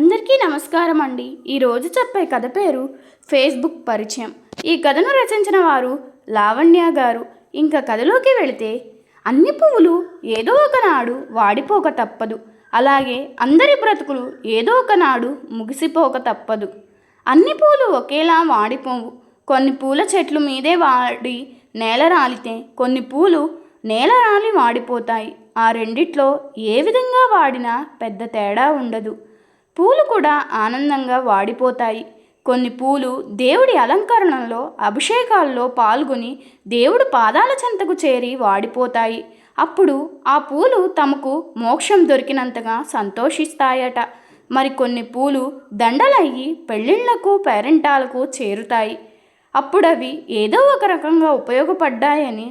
అందరికీ నమస్కారం అండి. ఈరోజు చెప్పే కథ పేరు ఫేస్బుక్ పరిచయం. ఈ కథను రచించిన వారు లావణ్య గారు. ఇంకా కథలోకి వెళితే, అన్ని పువ్వులు ఏదో ఒకనాడు వాడిపోక తప్పదు, అలాగే అందరి బ్రతుకులు ఏదో ఒకనాడు ముగిసిపోక తప్పదు. అన్ని పూలు ఒకేలా వాడిపోవు. కొన్ని పూల చెట్లు మీదే వాడి నేల రాలితే, కొన్ని పూలు నేల రాలి వాడిపోతాయి. ఆ రెండిట్లో ఏ విధంగా వాడినా పెద్ద తేడా ఉండదు. పూలు కూడా ఆనందంగా వాడిపోతాయి. కొన్ని పూలు దేవుడి అలంకరణలో, అభిషేకాల్లో పాల్గొని దేవుడు పాదాల చెంతకు చేరి వాడిపోతాయి. అప్పుడు ఆ పూలు తమకు మోక్షం దొరికినంతగా సంతోషిస్తాయట. మరికొన్ని పూలు దండలయ్యి పెళ్ళిళ్ళకు, పేరెంటాలకు చేరుతాయి. అప్పుడవి ఏదో ఒక రకంగా ఉపయోగపడ్డాయని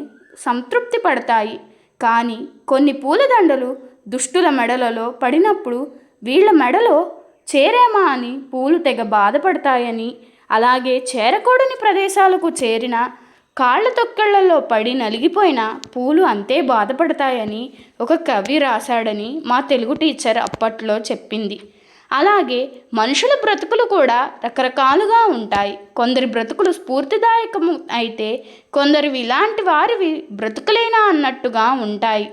సంతృప్తి పడతాయి. కానీ కొన్ని పూలదండలు దుష్టుల మెడలలో పడినప్పుడు వీళ్ళ మెడలో చేరేమా అని పూలు తెగ బాధపడతాయని, అలాగే చేరకూడని ప్రదేశాలకు చేరిన కాళ్ళ తొక్కెళ్లలో పడి నలిగిపోయిన పూలు అంతే బాధపడతాయని ఒక కవి రాశాడని మా తెలుగు టీచర్ అప్పట్లో చెప్పింది. అలాగే మనుషుల బ్రతుకులు కూడా రకరకాలుగా ఉంటాయి. కొందరి బ్రతుకులు స్ఫూర్తిదాయకం అయితే, కొందరివి ఇలాంటి వారివి బ్రతుకులేనా అన్నట్టుగా ఉంటాయి.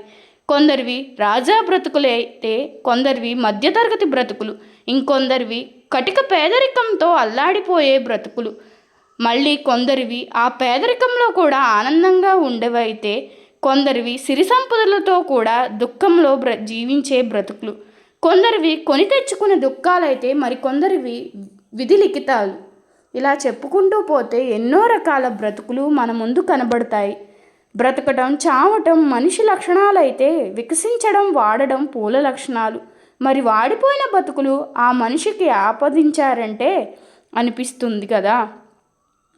కొందరివి రాజా బ్రతుకులే అయితే, కొందరివి మధ్యతరగతి బ్రతుకులు, ఇంకొందరివి కటిక పేదరికంతో అల్లాడిపోయే బ్రతుకులు, మళ్ళీ కొందరివి ఆ పేదరికంలో కూడా ఆనందంగా ఉండేవైతే, కొందరివి సిరి సంపదలతో కూడా దుఃఖంలో జీవించే బ్రతుకులు, కొందరివి కొని తెచ్చుకునే దుఃఖాలైతే, మరికొందరివి విధి లిఖితాలు. ఇలా చెప్పుకుంటూ పోతే ఎన్నో రకాల బ్రతుకులు మన ముందు కనబడతాయి. బ్రతకడం, చావటం మనిషి లక్షణాలైతే, వికసించడం, వాడడం పూల లక్షణాలు. మరి వాడిపోయిన బతుకులు ఆ మనిషికి ఆపాదించారంటే అనిపిస్తుంది కదా.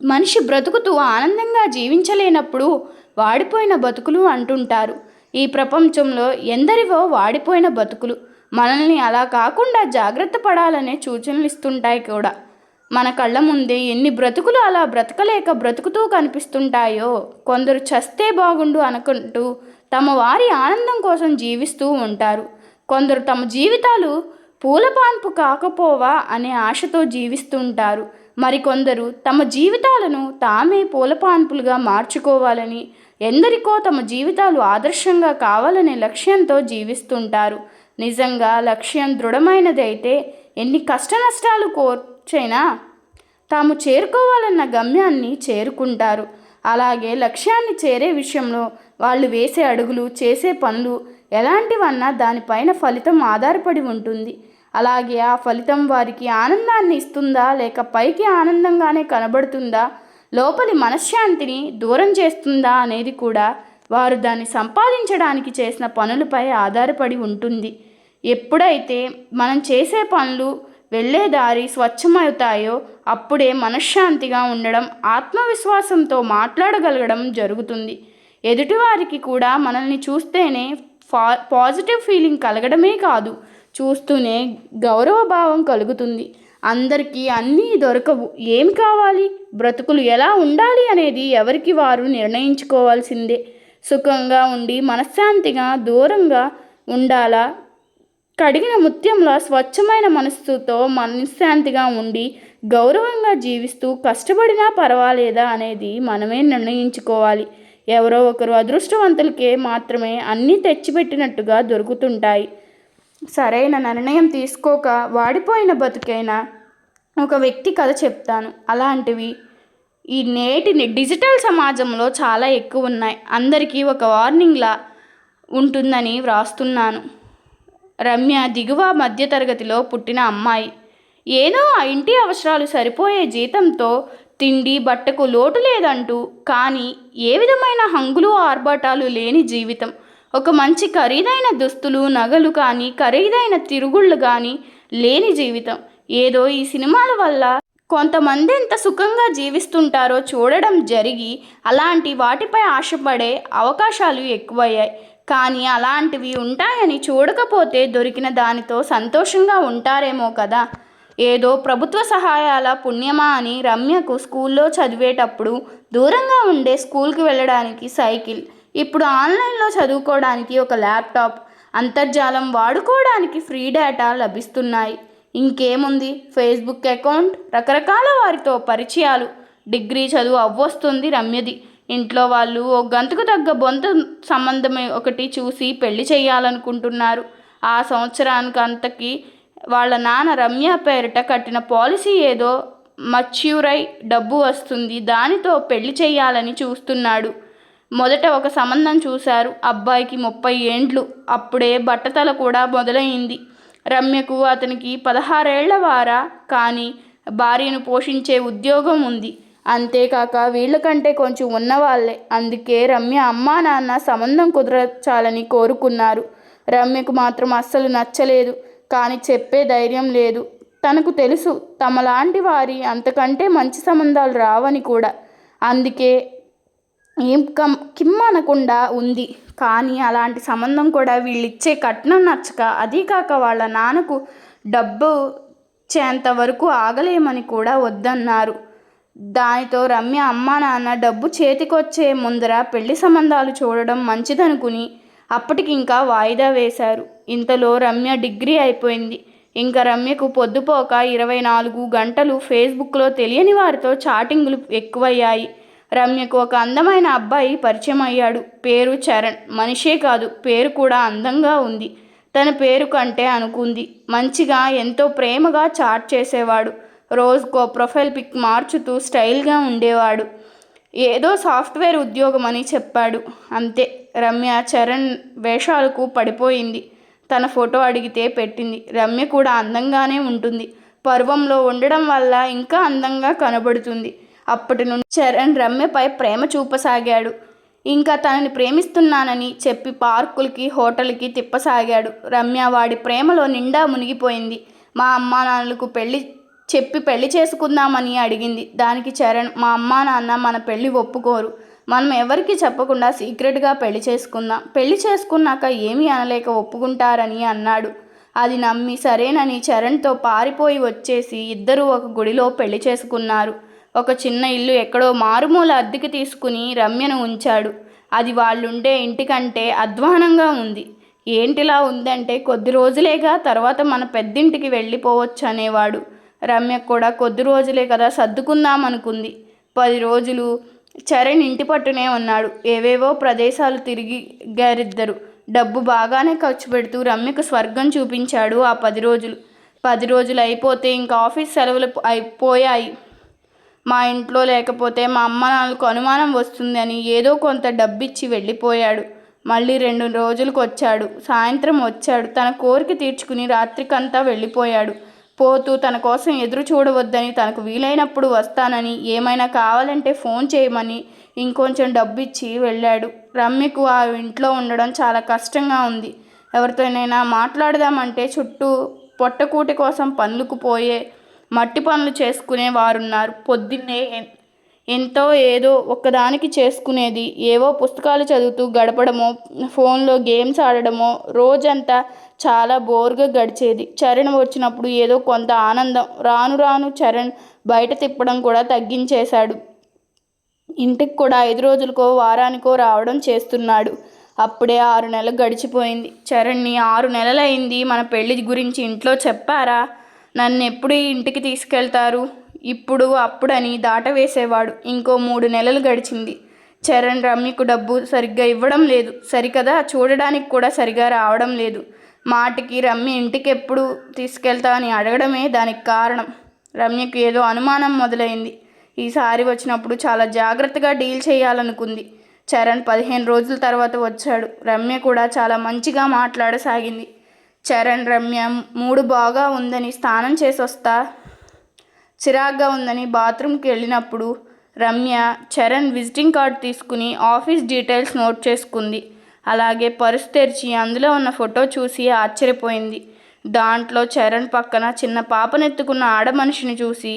మనిషి బ్రతుకుతూ ఆనందంగా జీవించలేనప్పుడు వాడిపోయిన బతుకులు అంటుంటారు. ఈ ప్రపంచంలో ఎందరివో వాడిపోయిన బతుకులు. మనల్ని అలా కాకుండా జాగ్రత్త పడాలనే సూచనలు ఇస్తుంటాయి కూడా. మన కళ్ళ ముందే ఎన్ని బ్రతుకులు అలా బ్రతకలేక బ్రతుకుతూ కనిపిస్తుంటాయో. కొందరు చస్తే బాగుండు అనుకుంటూ తమ వారి ఆనందం కోసం జీవిస్తూ ఉంటారు. కొందరు తమ జీవితాలు పూలపాన్పు కాకపోవా అనే ఆశతో జీవిస్తుంటారు. మరికొందరు తమ జీవితాలను తామే పూలపాన్పులుగా మార్చుకోవాలని, ఎందరికో తమ జీవితాలు ఆదర్శంగా కావాలనే లక్ష్యంతో జీవిస్తుంటారు. నిజంగా లక్ష్యం దృఢమైనది అయితే ఎన్ని కష్ట నష్టాలు కోర్చైనా తాము చేరుకోవాలన్న గమ్యాన్ని చేరుకుంటారు. అలాగే లక్ష్యాన్ని చేరే విషయంలో వాళ్ళు వేసే అడుగులు, చేసే పనులు ఎలాంటివన్నా దానిపైన ఫలితం ఆధారపడి ఉంటుంది. అలాగే ఆ ఫలితం వారికి ఆనందాన్ని ఇస్తుందా, లేక పైకి ఆనందంగానే కనబడుతుందా, లోపలి మనశ్శాంతిని దూరం చేస్తుందా అనేది కూడా వారు దాన్ని సంపాదించడానికి చేసిన పనులపై ఆధారపడి ఉంటుంది. ఎప్పుడైతే మనం చేసే పనులు, వెళ్ళే దారి స్వచ్ఛమవుతాయో అప్పుడే మనశ్శాంతిగా ఉండడం, ఆత్మవిశ్వాసంతో మాట్లాడగలగడం జరుగుతుంది. ఎదుటివారికి కూడా మనల్ని చూస్తేనే పాజిటివ్ ఫీలింగ్ కలగడమే కాదు, చూస్తూనే గౌరవభావం కలుగుతుంది. అందరికీ అన్నీ దొరకవు. ఏం కావాలి, బ్రతుకులు ఎలా ఉండాలి అనేది ఎవరికి వారు నిర్ణయించుకోవాల్సిందే. సుఖంగా ఉండి మనశ్శాంతిగా దూరంగా ఉండాలా, కడిగిన ముత్యంలా స్వచ్ఛమైన మనస్సుతో మనశ్శాంతిగా ఉండి గౌరవంగా జీవిస్తూ కష్టపడినా పర్వాలేదా అనేది మనమే నిర్ణయించుకోవాలి. ఎవరో ఒకరు అదృష్టవంతులకే మాత్రమే అన్నీ తెచ్చిపెట్టినట్టుగా దొరుకుతుంటాయి. సరైన నిర్ణయం తీసుకోక వాడిపోయిన బతుకైన ఒక వ్యక్తి కథ చెప్తాను. అలాంటివి ఈ నేటి డిజిటల్ సమాజంలో చాలా ఎక్కువ ఉన్నాయి. అందరికీ ఒక వార్నింగ్లా ఉంటుందని వ్రాస్తున్నాను. రమ్య దిగువ మధ్యతరగతిలో పుట్టిన అమ్మాయి. ఏదో ఆ ఇంటి అవసరాలు సరిపోయే జీతంతో తిండి బట్టకు లోటు లేదంటూ, కానీ ఏ విధమైన హంగులు ఆర్భాటాలు లేని జీవితం. ఒక మంచి ఖరీదైన దుస్తులు, నగలు కానీ, ఖరీదైన తిరుగుళ్ళు కానీ లేని జీవితం. ఏదో ఈ సినిమాల వల్ల కొంతమంది ఎంత సుఖంగా జీవిస్తుంటారో చూడడం జరిగి అలాంటి వాటిపై ఆశపడే అవకాశాలు ఎక్కువయ్యాయి. కానీ అలాంటివి ఉంటాయని చూడకపోతే దొరికిన దానితో సంతోషంగా ఉంటారేమో కదా. ఏదో ప్రభుత్వ సహాయాల పుణ్యమా అని రమ్యకు స్కూల్లో చదివేటప్పుడు దూరంగా ఉండే స్కూల్కి వెళ్ళడానికి సైకిల్, ఇప్పుడు ఆన్లైన్లో చదువుకోవడానికి ఒక ల్యాప్టాప్, అంతర్జాలం వాడుకోవడానికి ఫ్రీ డేటా లభిస్తున్నాయి. ఇంకేముంది, ఫేస్బుక్ అకౌంట్, రకరకాల వారితో పరిచయాలు. డిగ్రీ చదువు అవ్వొస్తుంది రమ్యది. ఇంట్లో వాళ్ళు ఓ గంతుకు తగ్గ బొంత సంబంధం ఒకటి చూసి పెళ్లి చేయాలనుకుంటున్నారు. ఆ సంవత్సరానికి అంతకి వాళ్ళ నాన్న రమ్య పేరిట కట్టిన పాలసీ ఏదో మచ్యూరై డబ్బు వస్తుంది, దానితో పెళ్లి చేయాలని చూస్తున్నాడు. మొదట ఒక సంబంధం చూశారు. అబ్బాయికి 30 ఏండ్లు. అప్పుడే బట్టతల కూడా మొదలైంది. రమ్యకు అతనికి 16 ఏళ్ల వారా, కానీ భార్యను పోషించే ఉద్యోగం ఉంది. అంతేకాక వీళ్ళకంటే కొంచెం ఉన్నవాళ్లే. అందుకే రమ్య అమ్మా నాన్న సంబంధం కుదరచాలని కోరుకున్నారు. రమ్యకు మాత్రం అస్సలు నచ్చలేదు. కానీ చెప్పే ధైర్యం లేదు. తనకు తెలుసు తమలాంటి వారి అంతకంటే మంచి సంబంధాలు రావని కూడా. అందుకే ఏం కిమ్మనకుండా ఉంది. కానీ అలాంటి సంబంధం కూడా వీళ్ళిచ్చే కట్నం నచ్చక, అదీ కాక వాళ్ళ నాన్నకు డబ్బు చేంత వరకు ఆగలేమని కూడా వద్దన్నారు. దానితో రమ్య అమ్మా నాన్న డబ్బు చేతికొచ్చే ముందర పెళ్లి సంబంధాలు చూడడం మంచిదనుకుని అప్పటికి ఇంకా వాయిదా వేశారు. ఇంతలో రమ్య డిగ్రీ అయిపోయింది. ఇంకా రమ్యకు పొద్దుపోక 24 గంటలు ఫేస్బుక్లో తెలియని వారితో చాటింగులు ఎక్కువయ్యాయి. రమ్యకు ఒక అందమైన అబ్బాయి పరిచయం అయ్యాడు. పేరు చరణ్. మనిషే కాదు, పేరు కూడా అందంగా ఉంది. తన పేరు కంటే అనుకుంది. మంచిగా ఎంతో ప్రేమగా చాట్ చేసేవాడు. రోజుకో ప్రొఫైల్ పిక్ మార్చుతూ స్టైల్గా ఉండేవాడు. ఏదో సాఫ్ట్వేర్ ఉద్యోగం అని చెప్పాడు. అంతే. రమ్య చరణ్ వేషాలకు పడిపోయింది. తన ఫోటో అడిగితే పెట్టింది. రమ్య కూడా అందంగానే ఉంటుంది. పర్వంలో ఉండడం వల్ల ఇంకా అందంగా కనబడుతుంది. అప్పటి నుండి చరణ్ రమ్యపై ప్రేమ చూపసాగాడు. ఇంకా తనని ప్రేమిస్తున్నానని చెప్పి పార్కులకి హోటల్కి తిప్పసాగాడు. రమ్య వాడి ప్రేమలో నిండా మునిగిపోయింది. మా అమ్మా నాన్నలకు పెళ్లి చేసుకుందామని అడిగింది. దానికి చరణ్, మా అమ్మా నాన్న మన పెళ్లి ఒప్పుకోరు, మనం ఎవరికి చెప్పకుండా సీక్రెట్గా పెళ్లి చేసుకుందాం, పెళ్లి చేసుకున్నాక ఏమీ అనలేక ఒప్పుకుంటారని అన్నాడు. అది నమ్మి సరేనని చరణ్తో పారిపోయి వచ్చేసి ఇద్దరూ ఒక గుడిలో పెళ్లి చేసుకున్నారు. ఒక చిన్న ఇల్లు ఎక్కడో మారుమూల అద్దెకి తీసుకుని రమ్యను ఉంచాడు. అది వాళ్ళుండే ఇంటికంటే అధ్వానంగా ఉంది. ఏంటిలా ఉందంటే, కొద్ది రోజులేగా, తర్వాత మన పెద్దింటికి వెళ్ళిపోవచ్చు అనేవాడు. రమ్య కూడా కొద్ది రోజులే కదా సర్దుకుందామనుకుంది. 10 రోజులు చరణ్ ఇంటి పట్టునే ఉన్నాడు. ఏవేవో ప్రదేశాలు తిరిగారిద్దరు. డబ్బు బాగానే ఖర్చు పెడుతూ రమ్యకు స్వర్గం చూపించాడు ఆ 10 రోజులు. 10 రోజులు అయిపోతే ఇంకా ఆఫీస్ సెలవులు అయిపోయాయి. మా ఇంట్లో లేకపోతే మా అమ్మ నాన్నలకు అనుమానం వస్తుంది అని ఏదో కొంత డబ్బిచ్చి వెళ్ళిపోయాడు. మళ్ళీ 2 రోజులకు వచ్చాడు. సాయంత్రం వచ్చాడు. తన కోరిక తీర్చుకుని రాత్రికంతా వెళ్ళిపోయాడు. పోతూ తన కోసం ఎదురు చూడవద్దని, తనకు వీలైనప్పుడు వస్తానని, ఏమైనా కావాలంటే ఫోన్ చేయమని ఇంకొంచెం డబ్బిచ్చి వెళ్ళాడు. రమ్యకు ఆ ఇంట్లో ఉండడం చాలా కష్టంగా ఉంది. ఎవరితోనైనా మాట్లాడదామంటే చుట్టూ పొట్టకూటి కోసం పనులకు పోయే మట్టి పనులు చేసుకునే వారున్నారు. పొద్దున్నే ఎంతో ఏదో ఒక్కదానికి చేసుకునేది. ఏవో పుస్తకాలు చదువుతూ గడపడమో, ఫోన్లో గేమ్స్ ఆడడమో రోజంతా చాలా బోర్గా గడిచేది. చరణ్ వచ్చినప్పుడు ఏదో కొంత ఆనందం. రాను రాను చరణ్ బయట తిప్పడం కూడా తగ్గించేశాడు. ఇంటికి కూడా 5 రోజులకో వారానికో రావడం చేస్తున్నాడు. అప్పుడే 6 నెలలు గడిచిపోయింది. చరణ్ని 6 నెలలైంది. మన పెళ్లి గురించి ఇంట్లో చెప్పారా? నన్ను ఎప్పుడు ఇంటికి తీసుకెళ్తారు? ఇప్పుడు అప్పుడని దాటవేసేవాడు. ఇంకో 3 నెలలు గడిచింది. చరణ్ రమ్యకు డబ్బు సరిగ్గా ఇవ్వడం లేదు. సరికదా చూడడానికి కూడా సరిగా రావడం లేదు. మాటికి రమ్య ఇంటికి ఎప్పుడు తీసుకెళ్తా అని అడగడమే దానికి కారణం. రమ్యకు ఏదో అనుమానం మొదలైంది. ఈసారి వచ్చినప్పుడు చాలా జాగ్రత్తగా డీల్ చేయాలనుకుంది. చరణ్ 15 రోజుల తర్వాత వచ్చాడు. రమ్య కూడా చాలా మంచిగా మాట్లాడసాగింది. చరణ్ రమ్య మూడు బాగా ఉందని స్నానం చేసొస్తా, చిరాగ్గా ఉందని బాత్రూమ్కి వెళ్ళినప్పుడు రమ్య చరణ్ విజిటింగ్ కార్డ్ తీసుకుని ఆఫీస్ డీటెయిల్స్ నోట్ చేసుకుంది. అలాగే పర్సు తెరిచి అందులో ఉన్న ఫోటో చూసి ఆశ్చర్యపోయింది. దాంట్లో చరణ్ పక్కన చిన్న పాపనెత్తుకున్న ఆడమనిషిని చూసి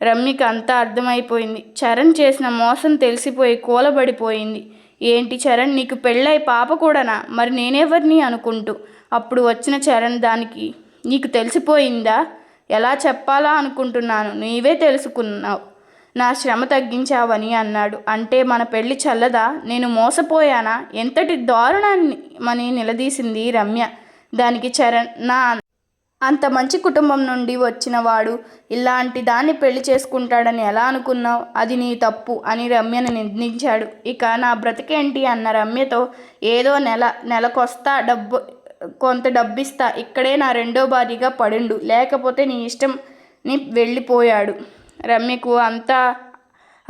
రమ్యకి అంతా అర్థమైపోయింది. చరణ్ చేసిన మోసం తెలిసిపోయి కూలబడిపోయింది. ఏంటి చరణ్, నీకు పెళ్ళై పాప కూడానా? మరి నేనెవరిని అనుకుంటూ. అప్పుడు వచ్చిన చరణ్, దానికి నీకు తెలిసిపోయిందా? ఎలా చెప్పాలా అనుకుంటున్నాను, నీవే తెలుసుకున్నావు. నా శ్రమ తగ్గించావని అన్నాడు. అంటే మన పెళ్ళి చల్లదా? నేను మోసపోయానా? ఎంతటి దారుణాన్ని నిలదీసింది రమ్య. దానికి చరణ్, నా అంత మంచి కుటుంబం నుండి వచ్చిన వాడు ఇలాంటి దాన్ని పెళ్లి చేసుకుంటాడని ఎలా అనుకున్నావు? అది నీ తప్పు అని రమ్యను నిందించాడు. ఇక నా బ్రతికేంటి అన్న రమ్యతో ఏదో నెలకొస్తా కొంత డబ్బిస్తా, ఇక్కడే నా రెండో భార్యగా పడిండు, లేకపోతే నీ ఇష్టం ని వెళ్ళిపోయాడు. రమ్యకు అంతా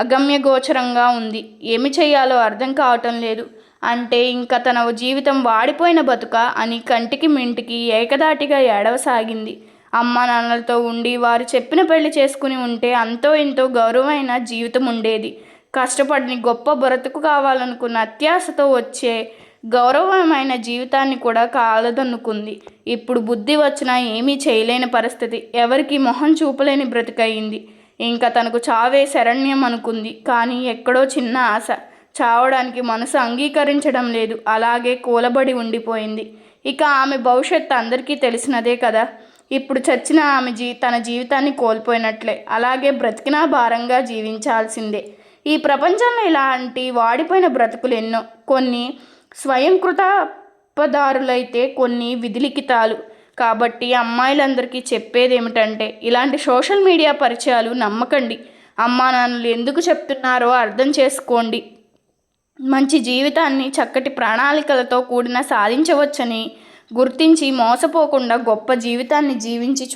అగమ్యగోచరంగా ఉంది. ఏమి చేయాలో అర్థం కావటం లేదు. అంటే ఇంకా తన జీవితం వాడిపోయిన బతుక అని కంటికి మింటికి ఏకదాటిగా ఏడవసాగింది. అమ్మా నాన్నలతో ఉండి వారు చెప్పిన పెళ్లి చేసుకుని ఉంటే అంతో ఎంతో గౌరవమైన జీవితం ఉండేది. కష్టపడి గొప్ప బ్రతుకు కావాలనుకున్న అత్యాశతో వచ్చే గౌరవమైన జీవితాన్ని కూడా కాలదన్నుకుంది. ఇప్పుడు బుద్ధి వచ్చినా ఏమీ చేయలేని పరిస్థితి. ఎవరికి మొహం చూపలేని బ్రతికయింది. ఇంకా తనకు చావే శరణ్యం అనుకుంది. కానీ ఎక్కడో చిన్న ఆశ చావడానికి మనసు అంగీకరించడం లేదు. అలాగే కూలబడి ఉండిపోయింది. ఇక ఆమె భవిష్యత్తు అందరికీ తెలిసినదే కదా. ఇప్పుడు చచ్చిన ఆమె తన జీవితాన్ని కోల్పోయినట్లే. అలాగే బ్రతికినా భారంగా జీవించాల్సిందే. ఈ ప్రపంచంలో ఇలాంటి వాడిపోయిన బ్రతుకులు ఎన్నో. కొన్ని స్వయంకృతాపదారులైతే కొన్ని విధిలిఖితాలు. కాబట్టి అమ్మాయిలందరికీ చెప్పేది ఏమిటంటే ఇలాంటి సోషల్ మీడియా పరిచయాలు నమ్మకండి. అమ్మా నాన్నలు ఎందుకు చెప్తున్నారో అర్థం చేసుకోండి. మంచి జీవితాన్ని చక్కటి ప్రణాళికలతో కూడిన సాధించవచ్చని గుర్తించి మోసపోకుండా గొప్ప జీవితాన్ని జీవించి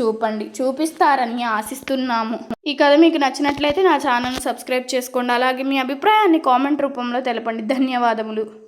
చూపిస్తారని ఆశిస్తున్నాము. ఈ కథ మీకు నచ్చినట్లయితే నా ఛానల్ను సబ్స్క్రైబ్ చేసుకోండి. అలాగే మీ అభిప్రాయాన్ని కామెంట్ రూపంలో తెలపండి. ధన్యవాదములు.